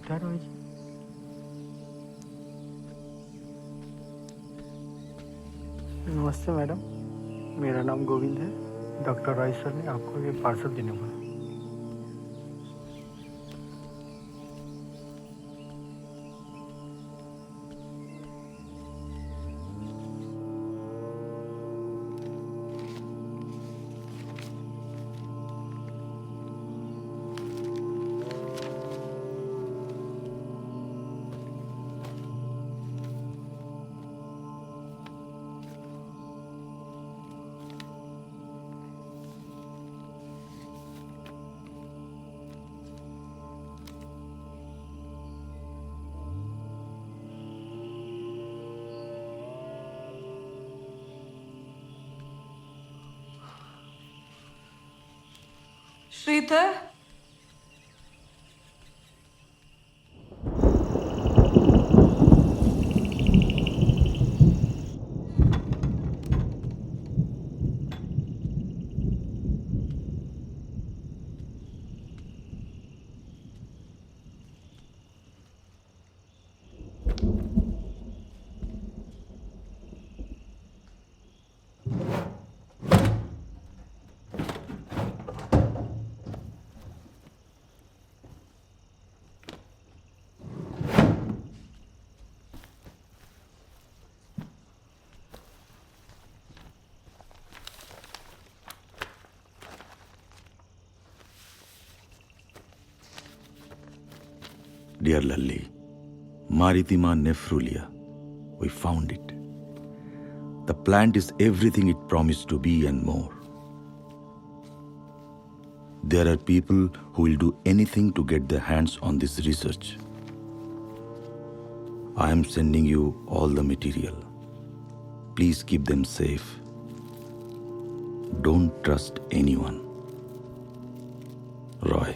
नमस्कार रॉय जी। नमस्ते मैडम, मेरा नाम गोविंद है। डॉक्टर रॉय सर ने आपको ये पार्सल देने बोला। Shridhar, Dear Lalli, Maritima nephrulia, we found it. The plant is everything it promised to be and more. There are people who will do anything to get their hands on this research. I am sending you all the material. Please keep them safe. Don't trust anyone. Roy.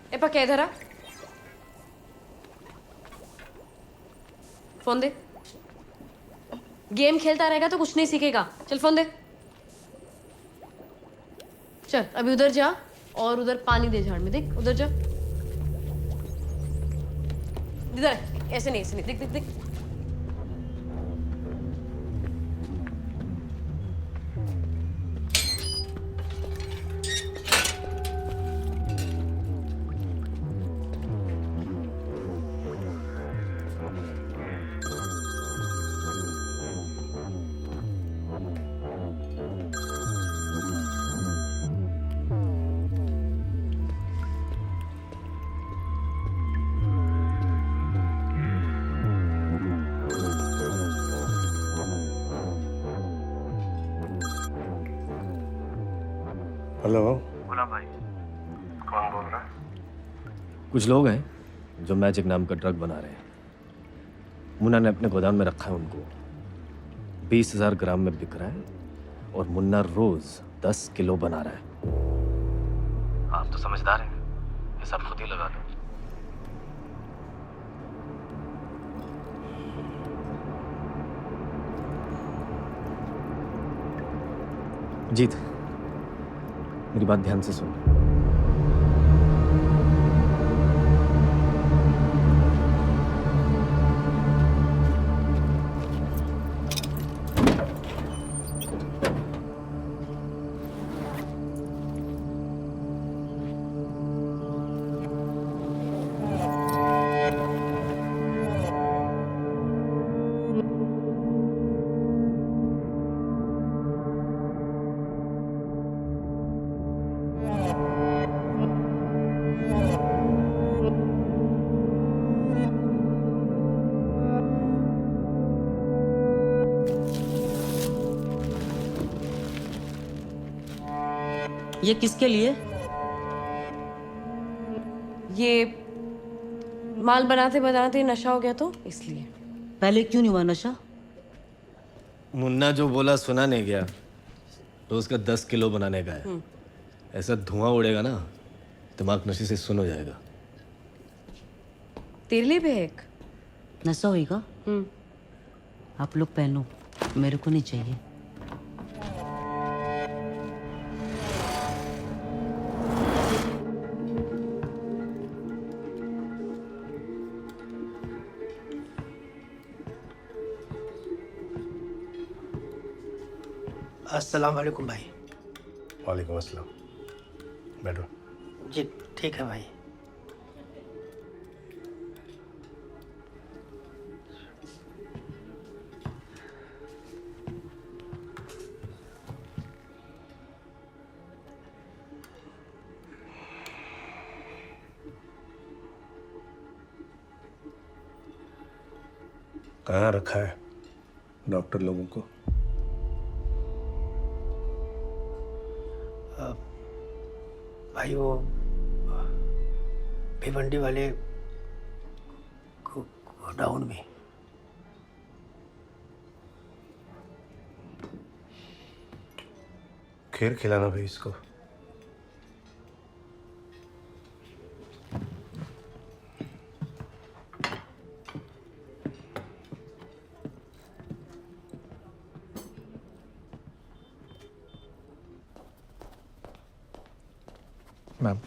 ए पक्का इधर आ। Phone दे। Game खेलता रहेगा तो कुछ नहीं सीखेगा। चल phone दे। चल अभी उधर जा और उधर पानी दे झाड़ में। देख उधर जा। इधर ऐसे नहीं देख देख देख। हेलो। बोला भाई, कौन बोल रहा है? कुछ लोग हैं जो मैजिक नाम का ड्रग बना रहे हैं। मुन्ना ने अपने गोदाम में रखा है उनको। 20,000 ग्राम में बिक रहा है और मुन्ना रोज 10 किलो बना रहा है। आप तो समझदार हैं, ये सब खुद ही लगा लो। जीत, मेरी बात ध्यान से सुन। ये किसके लिए? ये माल बनाते बनाते नशा हो गया तो इसलिए। पहले क्यों नहीं हुआ नशा? मुन्ना जो बोला सुना नहीं गया। रोज का 10 किलो बनाने का है। ऐसा धुआं उड़ेगा ना, दिमाग नशे से सुन हो जाएगा। तेरे लिए भी है एक। नशा होएगा? आप लोग पहनो, मेरे को नहीं चाहिए। अस्सलाम वालेकुम भाई। वालेकुम अस्सलाम। बैठो। जी ठीक है भाई। कहाँ रखा है डॉक्टर लोगों को? भाई वो भिवंडी वाले गोडाउन में। खीर खिलाना भाई इसको। Ma'am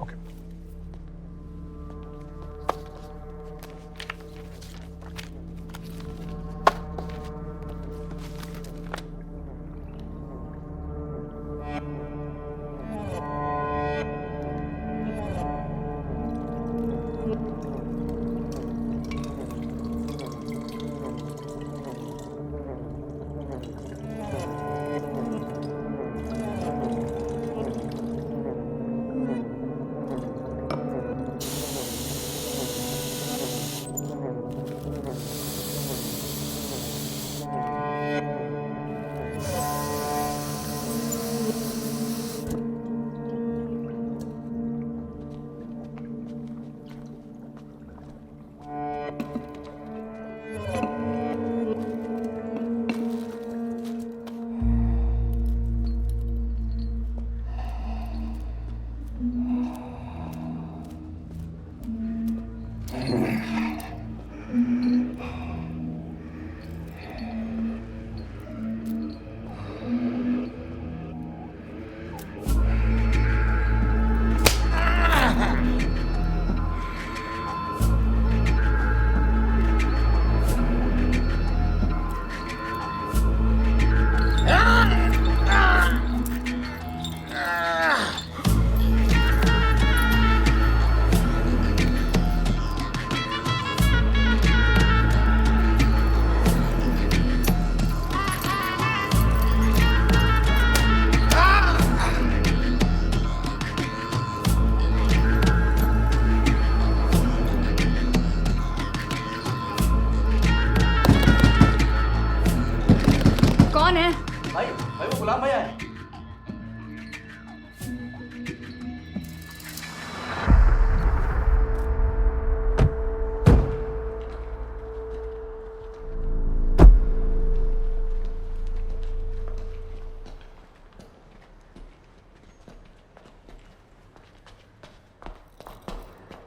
okay. कौन है? भाई वो गुलाम भैया है।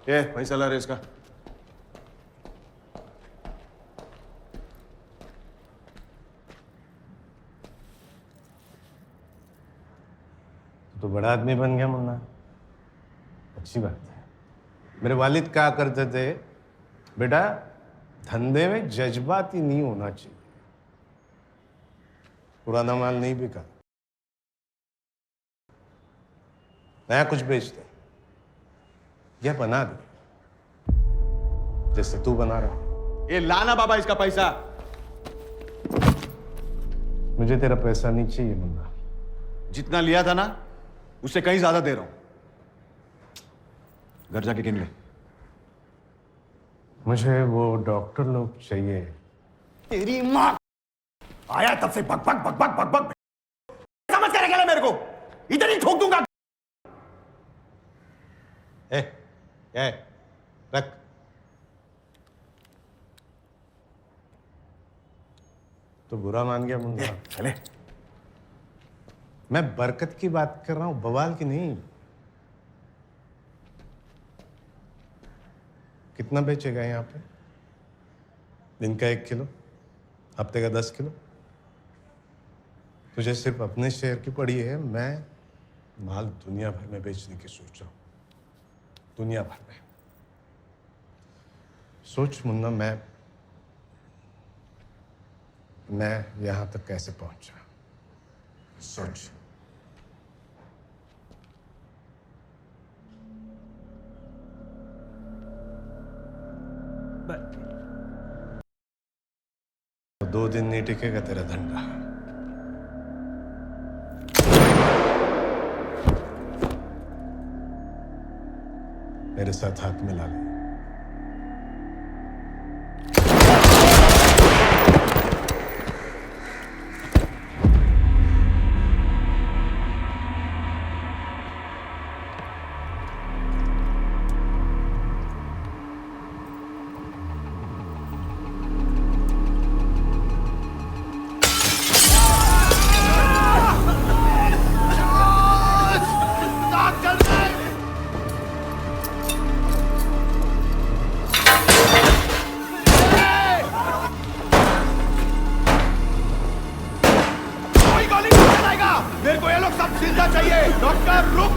ये पैसा ला रहे इसका। तो बड़ा आदमी बन गया मुन्ना, अच्छी बात है। मेरे वालिद कहा करते थे, बेटा धंधे में जज्बाती नहीं होना चाहिए। पुराना माल नहीं बिका, नया कुछ बेचते, यह बना दे जैसे तू बना रहा। ये लाना बाबा इसका पैसा। मुझे तेरा पैसा नहीं चाहिए मुन्ना। जितना लिया था ना उससे कहीं ज्यादा दे रहा हूं। घर जाके गिन ले। मुझे वो डॉक्टर लोग चाहिए। तेरी माँ आया तब से बक बक बक बक बक बक समझ कर रखे मेरे को, इधर ही ठोक दूंगा। ए, रख। तो बुरा मान गया मुन्ना। चले। मैं बरकत की बात कर रहा हूं, बवाल की नहीं। कितना बेचेगा यहाँ पे? दिन का 1 किलो, हफ्ते का 10 किलो? तुझे सिर्फ अपने शहर की पड़ी है, मैं माल दुनिया भर में बेचने की सोच रहा हूं। दुनिया भर में। सोच मुन्ना, मैं यहां तक कैसे पहुंचा? सोच। तो 2 दिन नहीं टिकेगा तेरा धंधा। मेरे साथ हाथ मिला ले। मेरे को ये लोग सब जिंदा चाहिए। डॉक्टर रुक।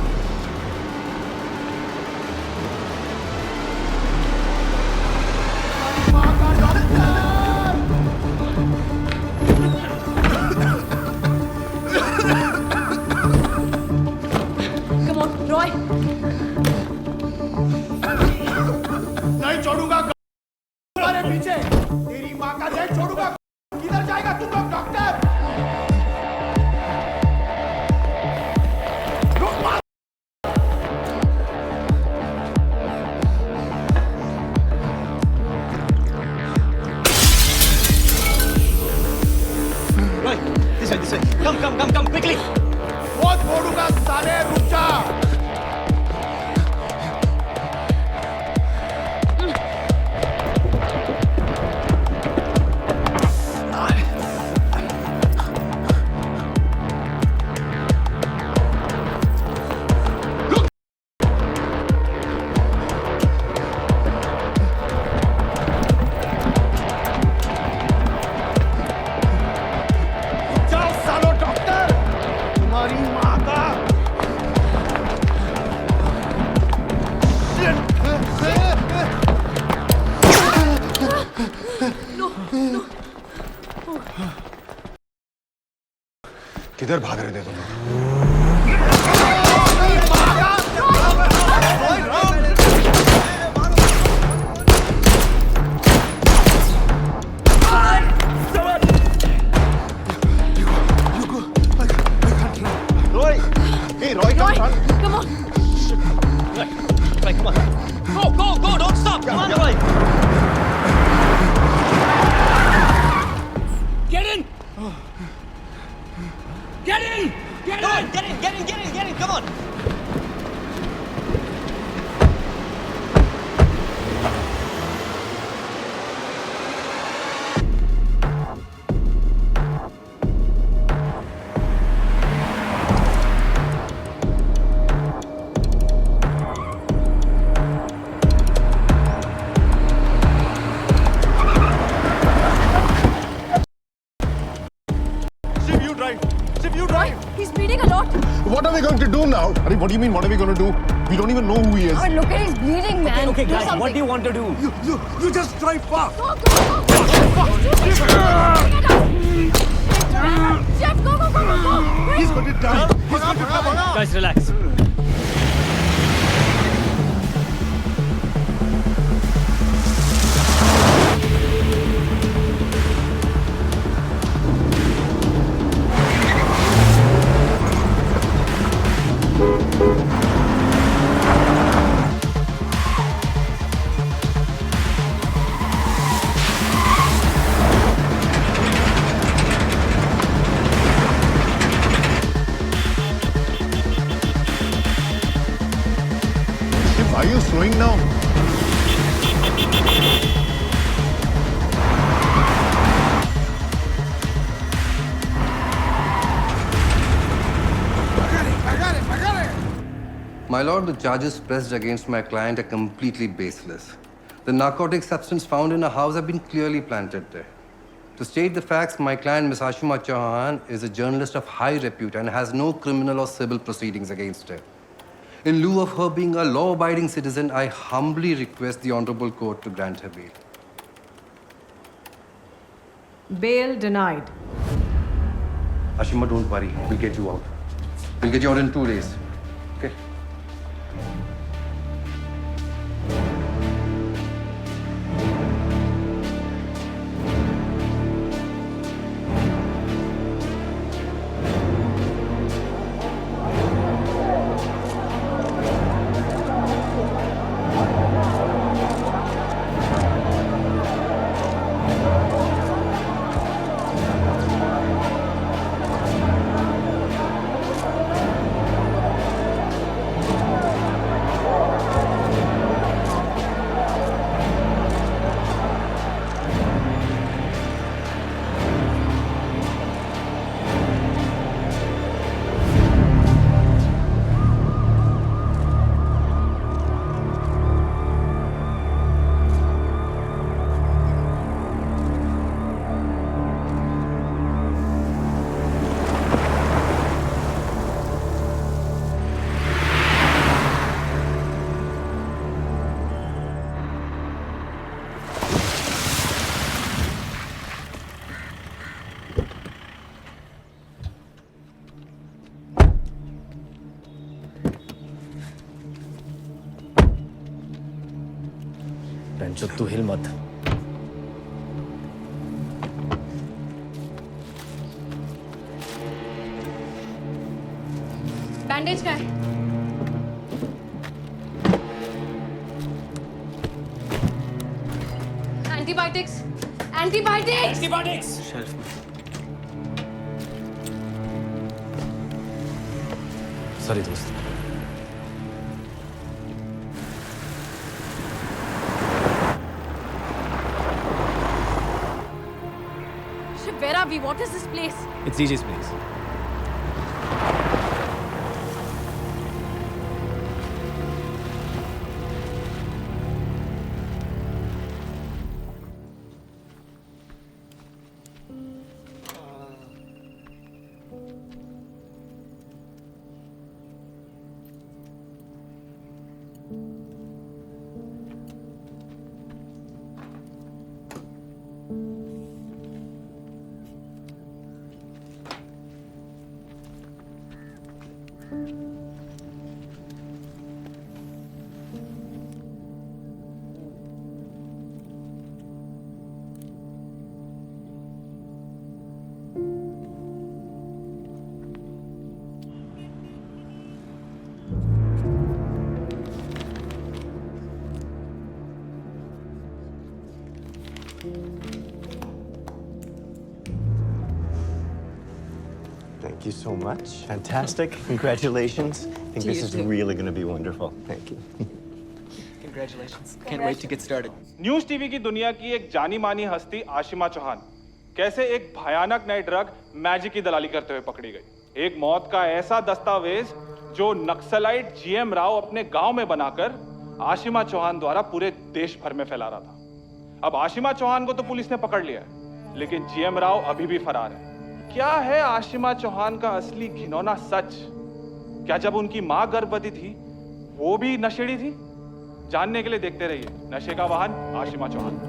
Come on, Roy. नहीं छोड़ूंगा तुम्हारे पीछे। तेरी माँ का नहीं छोड़ूंगा। किधर जाएगा तुम लोग? Doctor Come quickly. बहुत छोड़ूंगा साले, रुक जा। जाओ सालो डॉक्टर, तुम्हारी माँ का। किधर भाग रहे थे तुम लोग? Roy, come on. Right, come on. Go, don't stop. Come on, Roy. Get in. Get in. Get in. Come on. He's bleeding a lot. What are we going to do now? Arey, what do you mean, what are we going to do? We don't even know who he is. Oh, look at he's bleeding, man. Okay, Do guys, something. what do you want to do? You just drive fast. Go. Jeff, go. He's going to die. He's going to die. Guys, relax. Are you slowing down? My lord, the charges pressed against my client are completely baseless. The narcotic substance found in her house have been clearly planted there. To state the facts, my client, Ms. Ashima Chauhan, is a journalist of high repute and has no criminal or civil proceedings against her. In lieu of her being a law-abiding citizen, I humbly request the Honorable Court to grant her bail. Bail denied. Ashima, don't worry. We'll get you out. We'll get you out in 2 days. Okay? बेंचो तू हिल मत। Bandage का है। Antibiotics antibiotics shelf में। Sorry दोस्त। Where are we? What is this place? It's DJ's place. Thank you so much. Fantastic. Congratulations. I think this is really going to be wonderful. Thank you. Congratulations. Can't wait to get started. News TV की दुनिया की एक जानी मानी हस्ती आशिमा चौहान कैसे एक भयानक नई ड्रग मैजिक की दलाली करते हुए पकड़ी गई। एक मौत का ऐसा दस्तावेज जो नक्सलाइट जीएम राव अपने गांव में बनाकर आशिमा चौहान द्वारा पूरे देश भर में फैला रहा था। अब आशिमा चौहान को तो पुलिस ने पकड़ लिया है, लेकिन जीएम राव अभी भी फरार है। क्या है आशिमा चौहान का असली घिनौना सच? क्या जब उनकी मां गर्भवती थी वो भी नशेड़ी थी? जानने के लिए देखते रहिए नशे का वाहन आशिमा चौहान।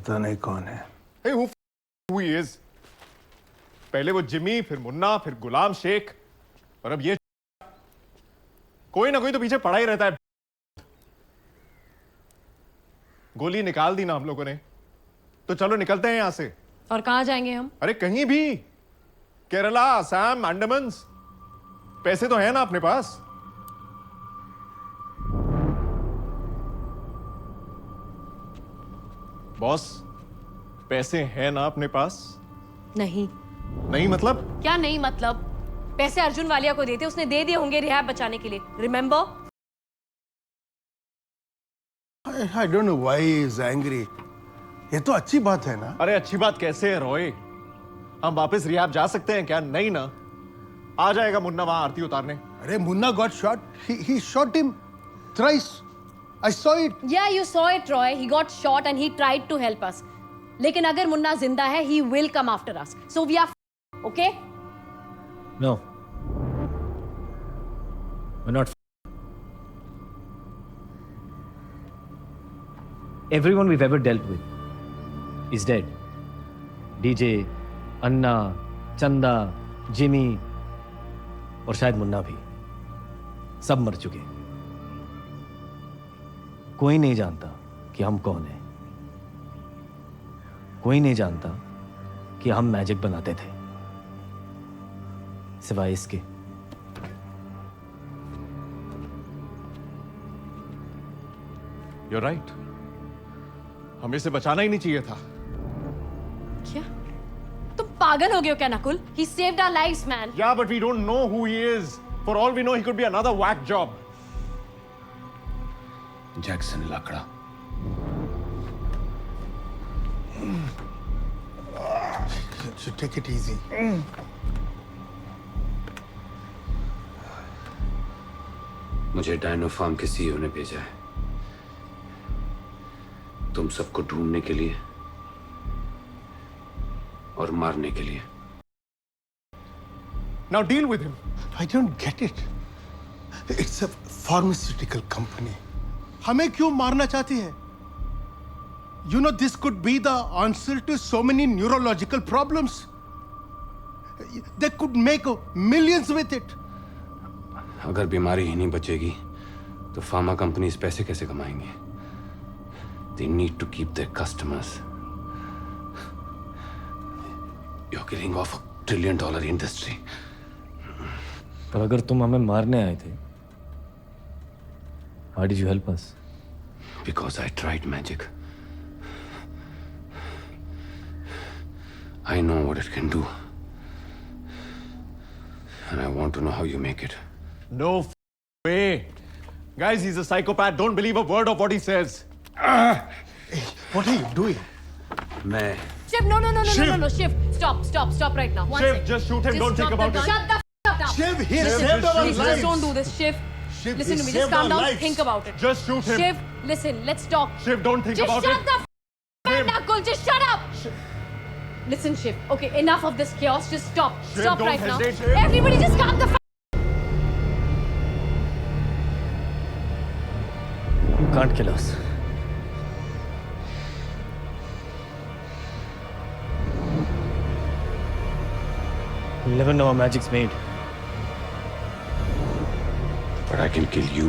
पता नहीं कौन है। Hey, who he is? पहले वो जिमी, फिर मुन्ना, फिर गुलाम शेख, और अब ये कोई ना कोई तो पीछे पड़ा ही रहता है। गोली निकाल दी ना हम लोगों ने, तो चलो निकलते हैं यहां से। और कहाँ जाएंगे हम? अरे कहीं भी, केरला, असम, अंडमान। पैसे तो हैं ना अपने पास। बॉस, पैसे हैं ना अपने पास? नहीं। नहीं मतलब? क्या नहीं मतलब? पैसे अर्जुन वालिया को देते, उसने दे दिए होंगे रिहाब बचाने के लिए। Remember? I don't know why he is angry. ये तो अच्छी बात है ना। अरे अच्छी बात कैसे है रॉय? हम वापस रिहाब जा सकते हैं क्या? नहीं ना। आ जाएगा मुन्ना वहां आरती उतारने। अरे Munna got shot. He shot him thrice. I saw it. Yeah, you saw it, Roy. He got shot and he tried to help us. लेकिन अगर मुन्ना जिंदा है, he will come after us. So we are okay? No. We're not. Everyone we've ever dealt with is dead. DJ, अन्ना, चंदा, Jimmy और शायद मुन्ना भी, सब मर चुके। कोई नहीं जानता कि हम कौन हैं। कोई नहीं जानता कि हम मैजिक बनाते थे, सिवाय इसके। You're right. हमें इसे बचाना ही नहीं चाहिए था। क्या? तुम पागल हो गए हो क्या Nakul? He saved our lives, man. Yeah, but we don't know who he is. For all we know, he could be another whack job. Jackson Lakda. Should take it easy. मुझे डायनो फार्म के CEO ने भेजा है तुम सबको ढूंढने के लिए और मारने के लिए। Now deal with him. I don't get it. It's a pharmaceutical company. हमें क्यों मारना चाहती है? You know, this could be the answer to so many neurological problems. They could make millions with it. अगर बीमारी ही नहीं बचेगी तो फार्मा कंपनीज पैसे कैसे कमाएंगे? They need to keep their customers. You're killing off $1 trillion industry. पर अगर तुम हमें मारने आए थे, why did you help us? Because I tried magic. I know what it can do. And I want to know how you make it. No way. Guys, he's a psychopath. Don't believe a word of what he says. Hey, what are you doing? मैं Shiv, no, Shiv. Stop right now. One Shiv, second. just shoot him. Don't think drop the about gun. it. Shut the f up. Shiv, he Listen, saved our please, lives. just don't do this, Shiv. Shiv, Listen he to me. Just saved calm our down. lives. Think about it. Just shoot him. Shiv, listen. Let's talk. Shiv, don't think Just about shut it. the f up, Nakul. Just shut up. Listen, Shiv. Okay, enough of this chaos. Just stop. Shiv, Stop don't right now. hesitate, Shiv. Everybody, just calm the f. You can't kill us. We'll never know how magic's made. But I can kill you.